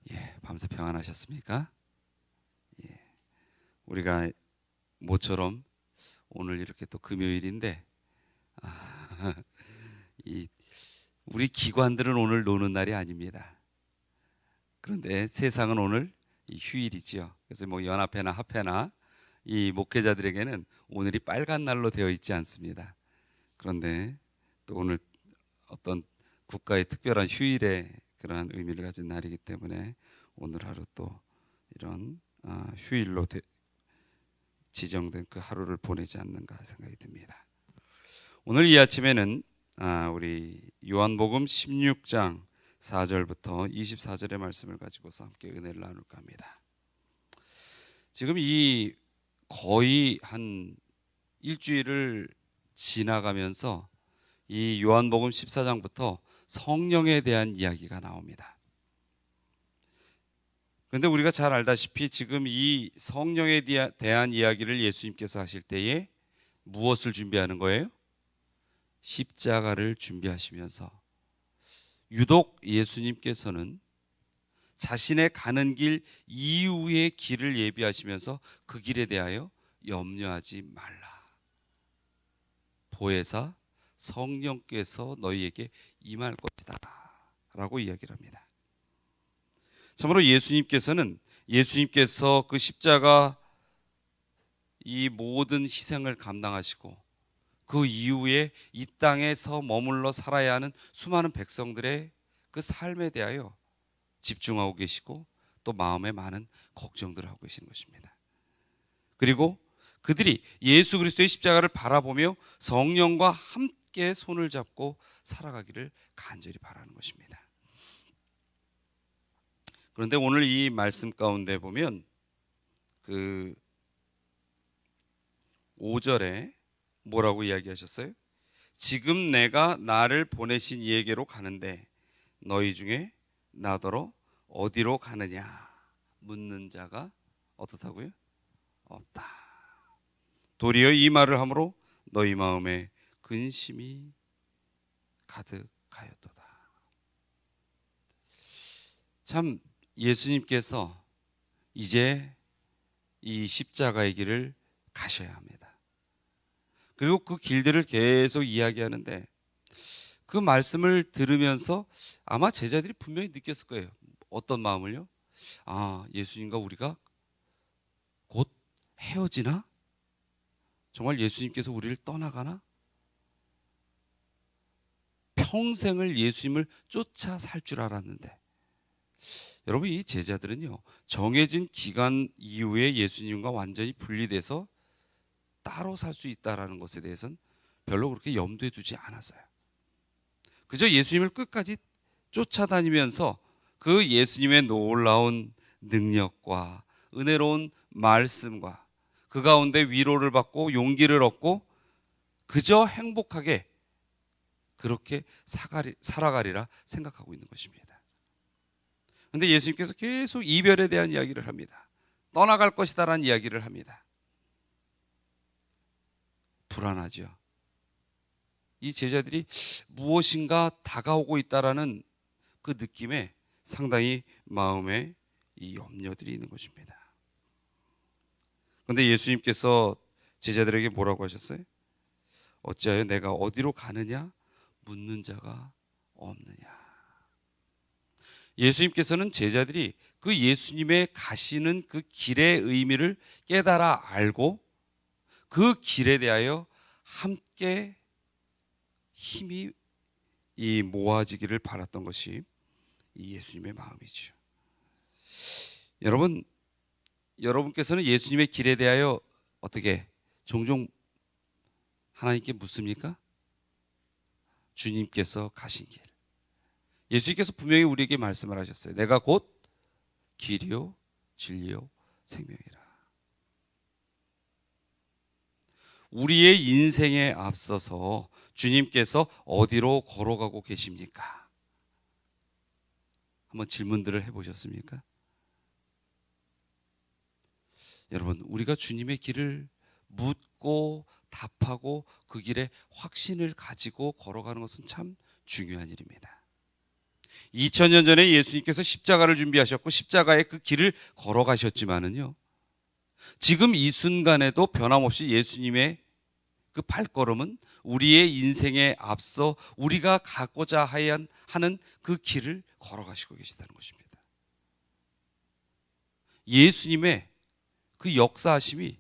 예, 밤새 평안하셨습니까? 예, 우리가 모처럼 오늘 이렇게 또 금요일인데, 이 우리 기관들은 오늘 노는 날이 아닙니다. 그런데 세상은 오늘 이 휴일이지요. 그래서 뭐 연합회나 합회나 이 목회자들에게는 오늘이 빨간 날로 되어 있지 않습니다. 그런데 또 오늘 어떤 국가의 특별한 휴일의 그러한 의미를 가진 날이기 때문에 오늘 하루 또 이런 휴일로 지정된 그 하루를 보내지 않는가 생각이 듭니다. 오늘 이 아침에는 우리 요한복음 16장 4절부터 24절의 말씀을 가지고서 함께 은혜를 나눌까 합니다. 지금 이 거의 한 일주일을 지나가면서 이 요한복음 14장부터 성령에 대한 이야기가 나옵니다. 그런데 우리가 잘 알다시피 지금 이 성령에 대한 이야기를 예수님께서 하실 때에 무엇을 준비하는 거예요? 십자가를 준비하시면서 유독 예수님께서는 자신의 가는 길 이후의 길을 예비하시면서 그 길에 대하여 염려하지 말라. 보혜사 성령께서 너희에게 임할 것이다 라고 이야기를 합니다. 참으로 예수님께서 그 십자가 이 모든 희생을 감당하시고 그 이후에 이 땅에서 머물러 살아야 하는 수많은 백성들의 그 삶에 대하여 집중하고 계시고 또 마음에 많은 걱정들을 하고 계시는 것입니다. 그리고 그들이 예수 그리스도의 십자가를 바라보며 성령과 함께 손을 잡고 살아가기를 간절히 바라는 것입니다. 그런데 오늘 이 말씀 가운데 보면 그 5절에 뭐라고 이야기하셨어요? 지금 내가 나를 보내신 이에게로 가는데 너희 중에 나더러 어디로 가느냐 묻는 자가 어떻다고요? 없다. 도리어 이 말을 함으로 너희 마음에 근심이 가득하였도다. 참 예수님께서 이제 이 십자가의 길을 가셔야 합니다. 그리고 그 길들을 계속 이야기하는데 그 말씀을 들으면서 아마 제자들이 분명히 느꼈을 거예요. 어떤 마음을요? 예수님과 우리가 곧 헤어지나? 정말 예수님께서 우리를 떠나가나? 평생을 예수님을 쫓아 살 줄 알았는데 여러분 이 제자들은요 정해진 기간 이후에 예수님과 완전히 분리돼서 따로 살 수 있다는 것에 대해서는 별로 그렇게 염두에 두지 않았어요. 그저 예수님을 끝까지 쫓아다니면서 그 예수님의 놀라운 능력과 은혜로운 말씀과 그 가운데 위로를 받고 용기를 얻고 그저 행복하게 그렇게 살아가리라 생각하고 있는 것입니다. 그런데 예수님께서 계속 이별에 대한 이야기를 합니다. 떠나갈 것이다라는 이야기를 합니다. 불안하죠. 이 제자들이 무엇인가 다가오고 있다라는 그 느낌에 상당히 마음에 이 염려들이 있는 것입니다. 그런데 예수님께서 제자들에게 뭐라고 하셨어요? 어찌하여 내가 어디로 가느냐 묻는 자가 없느냐. 예수님께서는 제자들이 그 예수님의 가시는 그 길의 의미를 깨달아 알고 그 길에 대하여 함께 힘이 모아지기를 바랐던 것이 이 예수님의 마음이죠. 여러분께서는 예수님의 길에 대하여 어떻게 종종 하나님께 묻습니까? 주님께서 가신 길. 예수님께서 분명히 우리에게 말씀을 하셨어요. 내가 곧 길이요 진리요 생명이라. 우리의 인생에 앞서서 주님께서 어디로 걸어가고 계십니까? 한번 질문들을 해보셨습니까? 여러분, 우리가 주님의 길을 묻고 답하고 그 길에 확신을 가지고 걸어가는 것은 참 중요한 일입니다. 2000년 전에 예수님께서 십자가를 준비하셨고 십자가의 그 길을 걸어가셨지만은요, 지금 이 순간에도 변함없이 예수님의 그 발걸음은 우리의 인생에 앞서 우리가 가고자 하는 그 길을 걸어가시고 계시다는 것입니다. 예수님의 그 역사하심이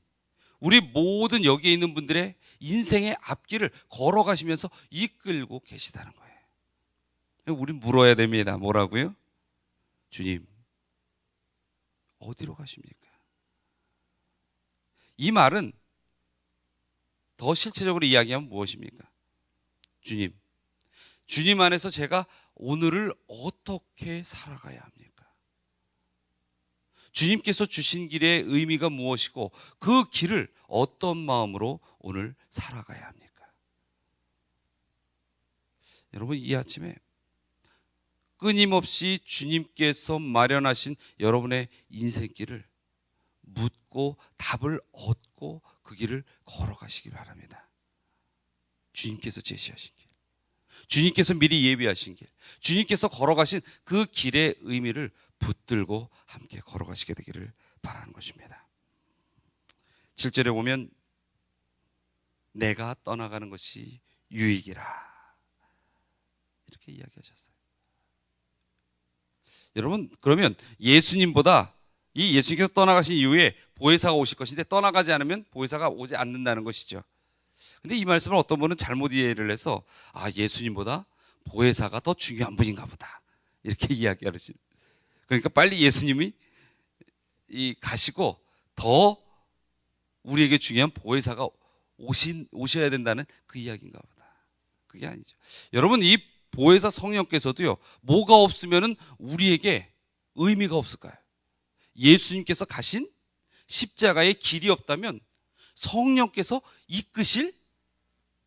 우리 모든 여기에 있는 분들의 인생의 앞길을 걸어가시면서 이끌고 계시다는 거예요. 우린 물어야 됩니다. 뭐라고요? 주님, 어디로 가십니까? 이 말은 더 실체적으로 이야기하면 무엇입니까? 주님, 주님 안에서 제가 오늘을 어떻게 살아가야 합니까? 주님께서 주신 길의 의미가 무엇이고 그 길을 어떤 마음으로 오늘 살아가야 합니까? 여러분, 이 아침에 끊임없이 주님께서 마련하신 여러분의 인생길을 묻고 답을 얻고 그 길을 걸어가시기 바랍니다. 주님께서 제시하신 길, 주님께서 미리 예비하신 길, 주님께서 걸어가신 그 길의 의미를 붙들고 함께 걸어가시게 되기를 바라는 것입니다. 7절에 보면 내가 떠나가는 것이 유익이라 이렇게 이야기하셨어요. 여러분, 그러면 예수님보다 이 예수님께서 떠나가신 이후에 보혜사가 오실 것인데 떠나가지 않으면 보혜사가 오지 않는다는 것이죠. 근데 이 말씀을 어떤 분은 잘못 이해를 해서 예수님보다 보혜사가 더 중요한 분인가 보다 이렇게 이야기하시죠. 그러니까 빨리 예수님이 가시고 더 우리에게 중요한 보혜사가 오셔야 된다는 그 이야기인가 보다. 그게 아니죠. 여러분, 이 보혜사 성령께서도요, 뭐가 없으면은 우리에게 의미가 없을까요? 예수님께서 가신 십자가의 길이 없다면 성령께서 이끄실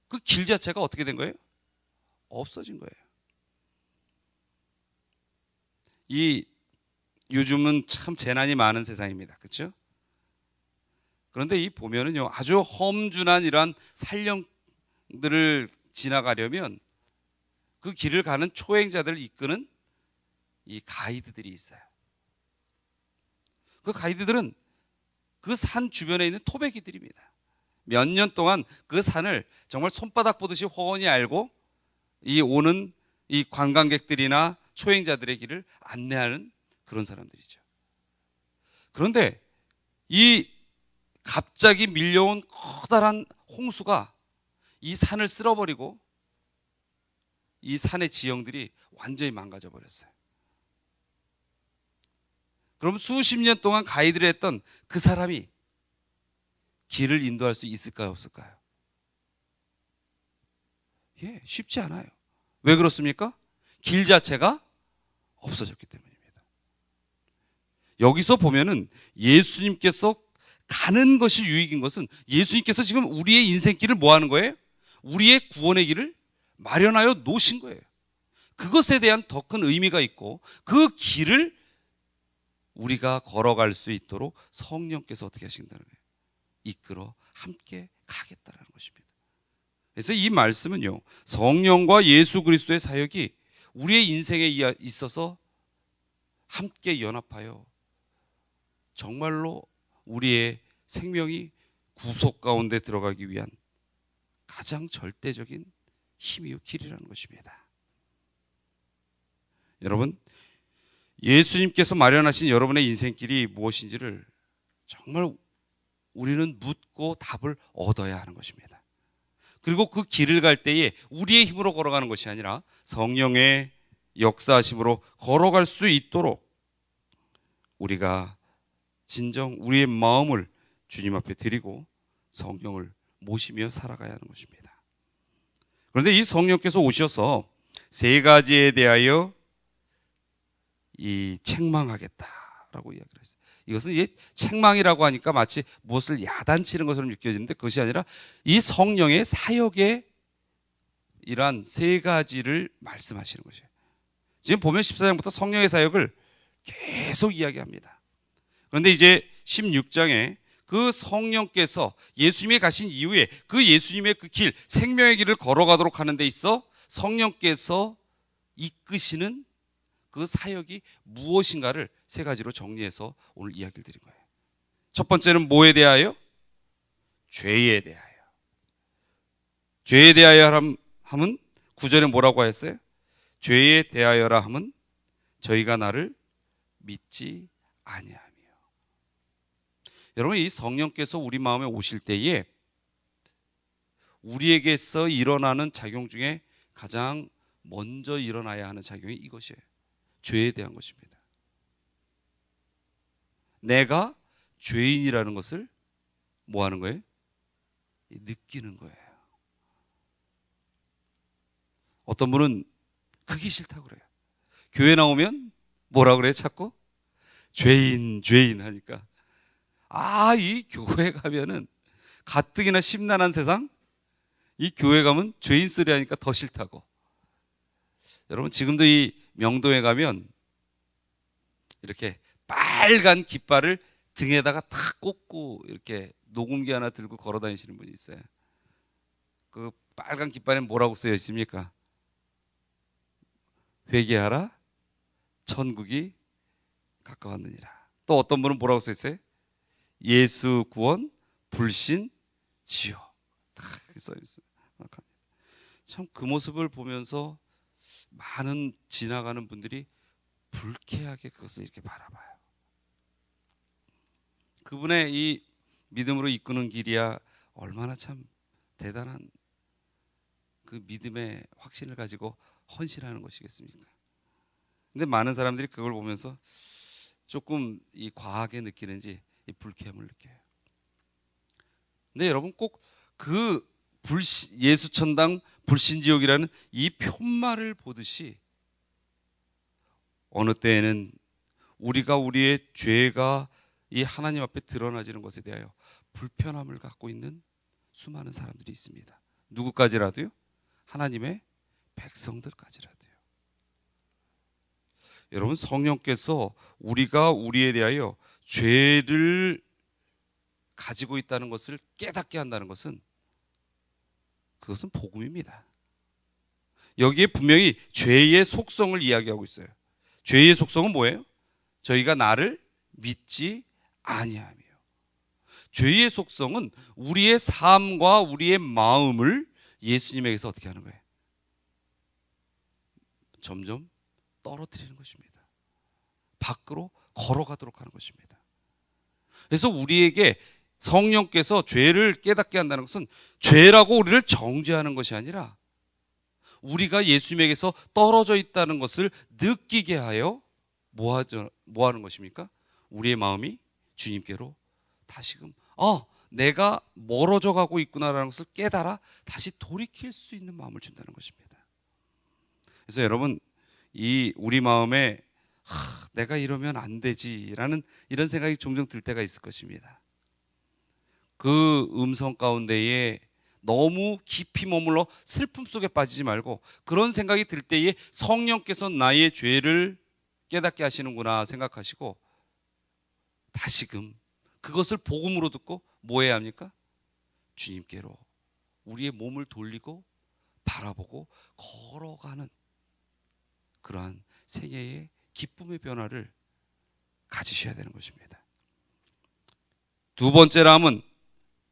그 길 자체가 어떻게 된 거예요? 없어진 거예요. 요즘은 참 재난이 많은 세상입니다. 그렇죠? 그런데 이 보면은요, 아주 험준한 이러한 산령들을 지나가려면 그 길을 가는 초행자들을 이끄는 이 가이드들이 있어요. 그 가이드들은 그 산 주변에 있는 토백이들입니다. 몇 년 동안 그 산을 정말 손바닥 보듯이 훤히 알고 오는 이 관광객들이나 초행자들의 길을 안내하는 그런 사람들이죠. 그런데 이 갑자기 밀려온 커다란 홍수가 이 산을 쓸어버리고 이 산의 지형들이 완전히 망가져 버렸어요. 그럼 수십 년 동안 가이드를 했던 그 사람이 길을 인도할 수 있을까요, 없을까요? 쉽지 않아요. 왜 그렇습니까? 길 자체가 없어졌기 때문입니다. 여기서 보면은 예수님께서 가는 것이 유익인 것은 예수님께서 지금 우리의 인생길을 뭐 하는 거예요? 우리의 구원의 길을 마련하여 놓으신 거예요. 그것에 대한 더 큰 의미가 있고 그 길을 우리가 걸어갈 수 있도록 성령께서 어떻게 하신다는 거예요? 이끌어 함께 가겠다라는 것입니다. 그래서 이 말씀은요, 성령과 예수 그리스도의 사역이 우리의 인생에 있어서 함께 연합하여 정말로 우리의 생명이 구속 가운데 들어가기 위한 가장 절대적인 힘이요 길이라는 것입니다. 여러분, 예수님께서 마련하신 여러분의 인생길이 무엇인지를 정말 우리는 묻고 답을 얻어야 하는 것입니다. 그리고 그 길을 갈 때에 우리의 힘으로 걸어가는 것이 아니라 성령의 역사하심으로 걸어갈 수 있도록 우리가 진정 우리의 마음을 주님 앞에 드리고 성령을 모시며 살아가야 하는 것입니다. 그런데 이 성령께서 오셔서 세 가지에 대하여 책망하겠다라고 이야기를 했어요. 이것은 책망이라고 하니까 마치 무엇을 야단치는 것처럼 느껴지는데 그것이 아니라 이 성령의 사역의 이러한 세 가지를 말씀하시는 것이에요. 지금 보면 14장부터 성령의 사역을 계속 이야기합니다. 그런데 이제 16장에 그 성령께서 예수님이 가신 이후에 그 예수님의 그 길, 생명의 길을 걸어가도록 하는 데 있어 성령께서 이끄시는 그 사역이 무엇인가를 세 가지로 정리해서 오늘 이야기를 드린 거예요. 첫 번째는 뭐에 대하여? 죄에 대하여. 죄에 대하여 함은 9절에 뭐라고 하였어요? 죄에 대하여라 함은 저희가 나를 믿지 아니하며. 여러분, 이 성령께서 우리 마음에 오실 때에 우리에게서 일어나는 작용 중에 가장 먼저 일어나야 하는 작용이 이것이에요. 죄에 대한 것입니다. 내가 죄인이라는 것을 뭐 하는 거예요? 느끼는 거예요. 어떤 분은 그게 싫다고 그래요. 교회 나오면 뭐라 그래요? 자꾸 죄인 죄인 하니까, 이 교회 가면은 가뜩이나 심란한 세상, 이 교회 가면 죄인 소리 하니까 더 싫다고. 여러분, 지금도 이 명도에 가면 이렇게 빨간 깃발을 등에다가 탁 꽂고 이렇게 녹음기 하나 들고 걸어 다니시는 분이 있어요. 그 빨간 깃발에 뭐라고 쓰여 있습니까? 회개하라, 천국이 가까웠느니라. 또 어떤 분은 뭐라고 써 있어요? 예수 구원, 불신, 지옥. 다 이렇게 써 있어요. 참 그 모습을 보면서 많은 지나가는 분들이 불쾌하게 그것을 이렇게 바라봐요. 그분의 이 믿음으로 이끄는 길이야 얼마나 참 대단한 그 믿음의 확신을 가지고 헌신하는 것이겠습니까? 근데 많은 사람들이 그걸 보면서 조금 이 과하게 느끼는지 이 불쾌함을 느껴요. 근데 여러분, 꼭 그 예수천당 불신지옥이라는 이 표말을 보듯이 어느 때에는 우리가 우리의 죄가 이 하나님 앞에 드러나지는 것에 대하여 불편함을 갖고 있는 수많은 사람들이 있습니다. 누구까지라도요? 하나님의 백성들까지라도요. 여러분, 성령께서 우리가 우리에 대하여 죄를 가지고 있다는 것을 깨닫게 한다는 것은, 그것은 복음입니다. 여기에 분명히 죄의 속성을 이야기하고 있어요. 죄의 속성은 뭐예요? 저희가 나를 믿지 아니하며. 죄의 속성은 우리의 삶과 우리의 마음을 예수님에게서 어떻게 하는 거예요? 점점 떨어뜨리는 것입니다. 밖으로 걸어가도록 하는 것입니다. 그래서 우리에게 성령께서 죄를 깨닫게 한다는 것은 죄라고 우리를 정죄하는 것이 아니라 우리가 예수님에게서 떨어져 있다는 것을 느끼게 하여 뭐 하는 것입니까? 우리의 마음이 주님께로 다시금 내가 멀어져 가고 있구나라는 것을 깨달아 다시 돌이킬 수 있는 마음을 준다는 것입니다. 그래서 여러분, 이 우리 마음에 내가 이러면 안 되지라는 이런 생각이 종종 들 때가 있을 것입니다. 그 음성 가운데에 너무 깊이 머물러 슬픔 속에 빠지지 말고, 그런 생각이 들 때에 성령께서 나의 죄를 깨닫게 하시는구나 생각하시고 다시금 그것을 복음으로 듣고 뭐 해야 합니까? 주님께로 우리의 몸을 돌리고 바라보고 걸어가는 그러한 생애의 기쁨의 변화를 가지셔야 되는 것입니다. 두 번째로 함은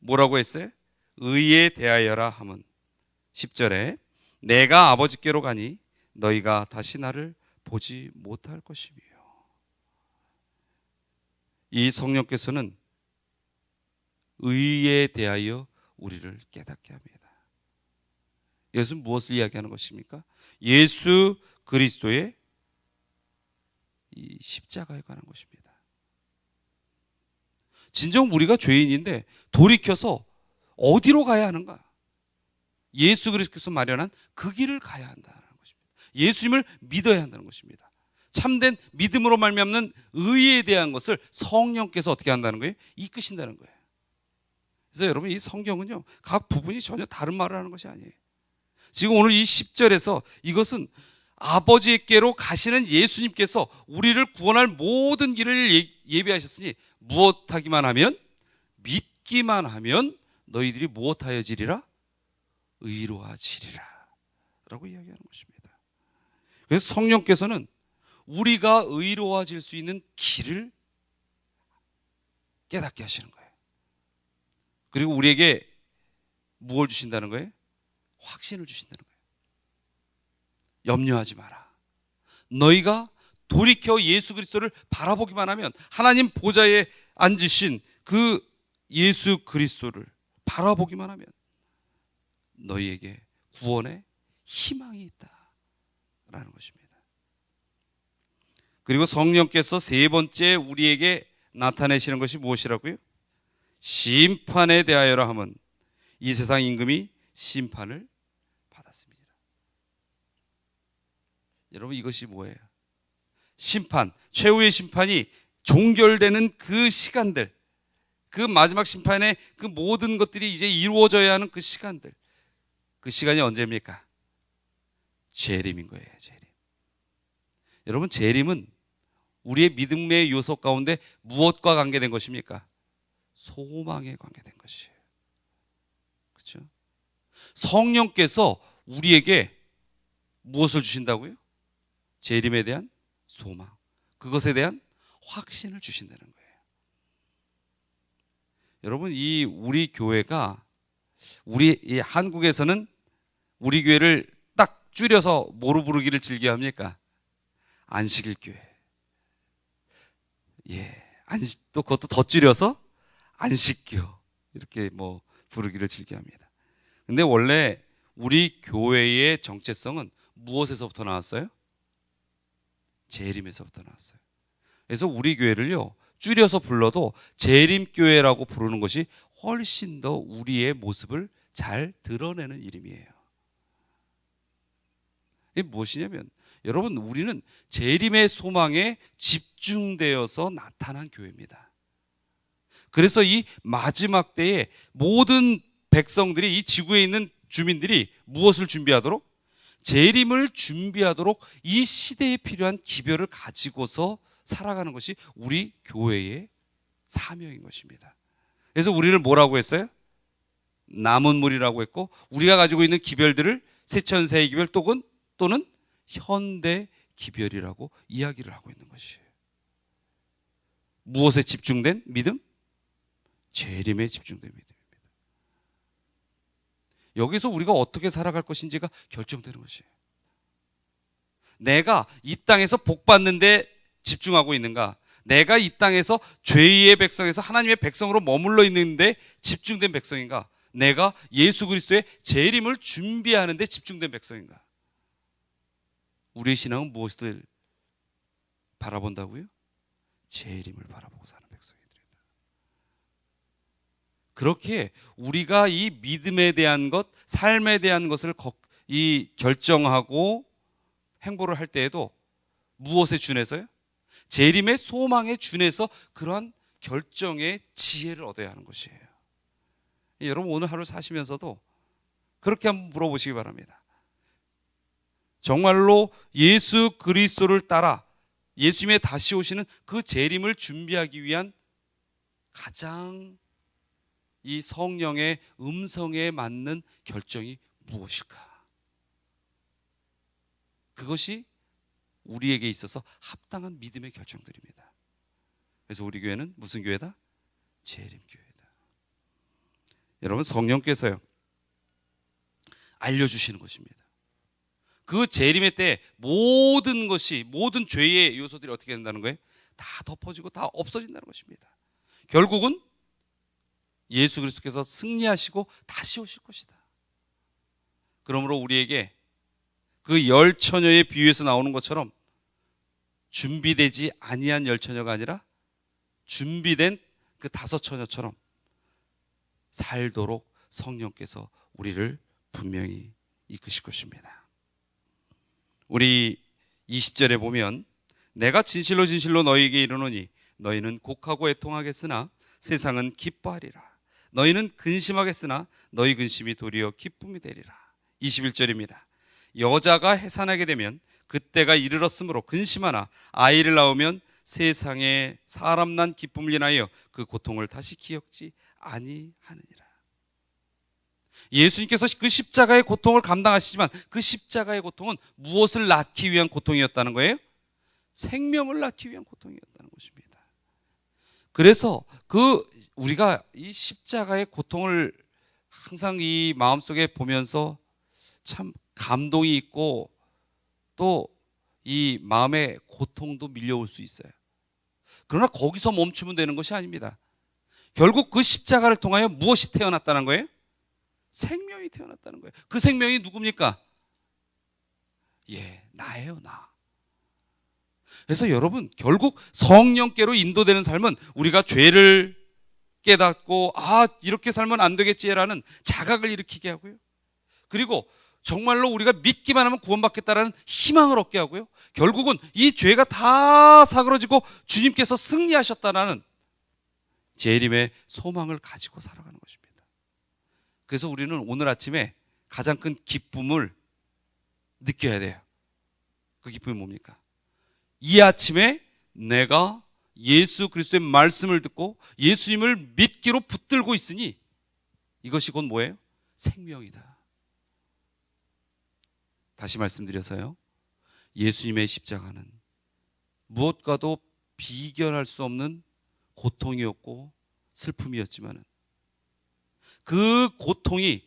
뭐라고 했어요? 의에 대하여라 함은 10절에 내가 아버지께로 가니 너희가 다시 나를 보지 못할 것이며. 이 성령께서는 의에 대하여 우리를 깨닫게 합니다. 이것은 무엇을 이야기하는 것입니까? 예수 그리스도의 이 십자가에 관한 것입니다. 진정 우리가 죄인인데 돌이켜서 어디로 가야 하는가? 예수 그리스도께서 마련한 그 길을 가야 한다는 것입니다. 예수님을 믿어야 한다는 것입니다. 참된 믿음으로 말미암는 의에 대한 것을 성령께서 어떻게 한다는 거예요? 이끄신다는 거예요. 그래서 여러분, 이 성경은요, 각 부분이 전혀 다른 말을 하는 것이 아니에요. 지금 오늘 이 10절에서 이것은 아버지께로 가시는 예수님께서 우리를 구원할 모든 길을 예비하셨으니 무엇하기만 하면, 믿기만 하면 너희들이 무엇하여지리라? 의로워지리라 라고 이야기하는 것입니다. 그래서 성령께서는 우리가 의로워질 수 있는 길을 깨닫게 하시는 거예요. 그리고 우리에게 무엇을 주신다는 거예요? 확신을 주신다는 거예요. 염려하지 마라. 너희가 돌이켜 예수 그리스도를 바라보기만 하면, 하나님 보좌에 앉으신 그 예수 그리스도를 바라보기만 하면 너희에게 구원의 희망이 있다라는 것입니다. 그리고 성령께서 세 번째 우리에게 나타내시는 것이 무엇이라고요? 심판에 대하여라 함은 이 세상 임금이 심판을 받았습니다. 여러분, 이것이 뭐예요? 심판, 최후의 심판이 종결되는 그 시간들, 그 마지막 심판의 그 모든 것들이 이제 이루어져야 하는 그 시간들, 그 시간이 언제입니까? 재림인 거예요. 재림. 여러분, 재림은 우리의 믿음의 요소 가운데 무엇과 관계된 것입니까? 소망에 관계된 것이에요. 그렇죠? 성령께서 우리에게 무엇을 주신다고요? 재림에 대한 소망, 그것에 대한 확신을 주신다는 거예요. 여러분, 이 우리 교회가, 이 한국에서는 우리 교회를 딱 줄여서 뭐로 부르기를 즐겨합니까? 안식일 교회. 예, 또 그것도 더 줄여서 안식교, 이렇게 뭐 부르기를 즐겨합니다. 근데 원래 우리 교회의 정체성은 무엇에서부터 나왔어요? 재림에서부터 나왔어요. 그래서 우리 교회를요, 줄여서 불러도 재림교회라고 부르는 것이 훨씬 더 우리의 모습을 잘 드러내는 이름이에요. 이게 무엇이냐면, 여러분, 우리는 재림의 소망에 집중되어서 나타난 교회입니다. 그래서 이 마지막 때에 모든 백성들이, 이 지구에 있는 주민들이 무엇을 준비하도록? 재림을 준비하도록 이 시대에 필요한 기별을 가지고서 살아가는 것이 우리 교회의 사명인 것입니다. 그래서 우리를 뭐라고 했어요? 남은 물이라고 했고, 우리가 가지고 있는 기별들을 세천세의 기별 또는 현대 기별이라고 이야기를 하고 있는 것이에요. 무엇에 집중된 믿음? 재림에 집중된 믿음입니다. 여기서 우리가 어떻게 살아갈 것인지가 결정되는 것이에요. 내가 이 땅에서 복 받는데 집중하고 있는가? 내가 이 땅에서 죄의 백성에서 하나님의 백성으로 머물러 있는데 집중된 백성인가? 내가 예수 그리스도의 재림을 준비하는 데 집중된 백성인가? 우리의 신앙은 무엇을 바라본다고요? 재림을 바라보고 사는 백성이들이다. 그렇게 우리가 이 믿음에 대한 것, 삶에 대한 것을 결정하고 행보를 할 때에도 무엇에 준해서요? 재림의 소망에 준해서 그러한 결정의 지혜를 얻어야 하는 것이에요. 여러분, 오늘 하루 사시면서도 그렇게 한번 물어보시기 바랍니다. 정말로 예수 그리스도를 따라 예수님의 다시 오시는 그 재림을 준비하기 위한 가장 이 성령의 음성에 맞는 결정이 무엇일까? 그것이 우리에게 있어서 합당한 믿음의 결정들입니다. 그래서 우리 교회는 무슨 교회다? 재림교회다. 여러분, 성령께서요, 알려주시는 것입니다. 그 재림의 때 모든 것이, 모든 죄의 요소들이 어떻게 된다는 거예요? 다 덮어지고 다 없어진다는 것입니다. 결국은 예수 그리스도께서 승리하시고 다시 오실 것이다. 그러므로 우리에게 그 열 처녀의 비유에서 나오는 것처럼 준비되지 아니한 열 처녀가 아니라 준비된 그 다섯 처녀처럼 살도록 성령께서 우리를 분명히 이끄실 것입니다. 우리 20절에 보면, 내가 진실로 진실로 너희에게 이르노니 너희는 곡하고 애통하겠으나 세상은 기뻐하리라. 너희는 근심하겠으나 너희 근심이 도리어 기쁨이 되리라. 21절입니다. 여자가 해산하게 되면 그때가 이르렀으므로 근심하나 아이를 낳으면 세상에 사람 난 기쁨을 인하여 그 고통을 다시 기억지 아니하느니라. 예수님께서 그 십자가의 고통을 감당하시지만 그 십자가의 고통은 무엇을 낳기 위한 고통이었다는 거예요? 생명을 낳기 위한 고통이었다는 것입니다. 그래서 우리가 이 십자가의 고통을 항상 이 마음속에 보면서 참 감동이 있고 또 이 마음의 고통도 밀려올 수 있어요. 그러나 거기서 멈추면 되는 것이 아닙니다. 결국 그 십자가를 통하여 무엇이 태어났다는 거예요? 생명이 태어났다는 거예요. 그 생명이 누굽니까? 나예요, 나. 그래서 여러분, 결국 성령께로 인도되는 삶은 우리가 죄를 깨닫고 이렇게 살면 안 되겠지라는 자각을 일으키게 하고요. 그리고 정말로 우리가 믿기만 하면 구원받겠다라는 희망을 얻게 하고요. 결국은 이 죄가 다 사그러지고 주님께서 승리하셨다라는 재림의 소망을 가지고 살아가는 것입니다. 그래서 우리는 오늘 아침에 가장 큰 기쁨을 느껴야 돼요. 그 기쁨이 뭡니까? 이 아침에 내가 예수 그리스도의 말씀을 듣고 예수님을 믿기로 붙들고 있으니 이것이 곧 뭐예요? 생명이다. 다시 말씀드려서요, 예수님의 십자가는 무엇과도 비견할 수 없는 고통이었고 슬픔이었지만 그 고통이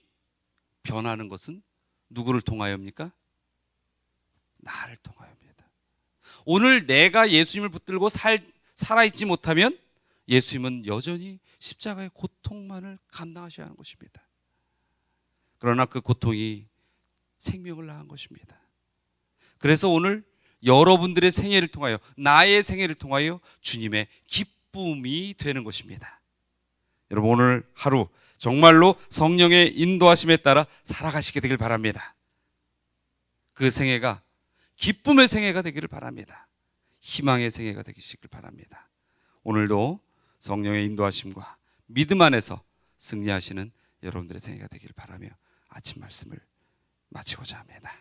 변하는 것은 누구를 통하여입니까? 나를 통하여입니다. 오늘 내가 예수님을 붙들고 살아있지 못하면 예수님은 여전히 십자가의 고통만을 감당하셔야 하는 것입니다. 그러나 그 고통이 생명을 낳은 것입니다. 그래서 오늘 여러분들의 생애를 통하여, 나의 생애를 통하여 주님의 기쁨이 되는 것입니다. 여러분, 오늘 하루 정말로 성령의 인도하심에 따라 살아가시게 되길 바랍니다. 그 생애가 기쁨의 생애가 되기를 바랍니다. 희망의 생애가 되시길 바랍니다. 오늘도 성령의 인도하심과 믿음 안에서 승리하시는 여러분들의 생애가 되기를 바라며 아침 말씀을 마치고자 합니다.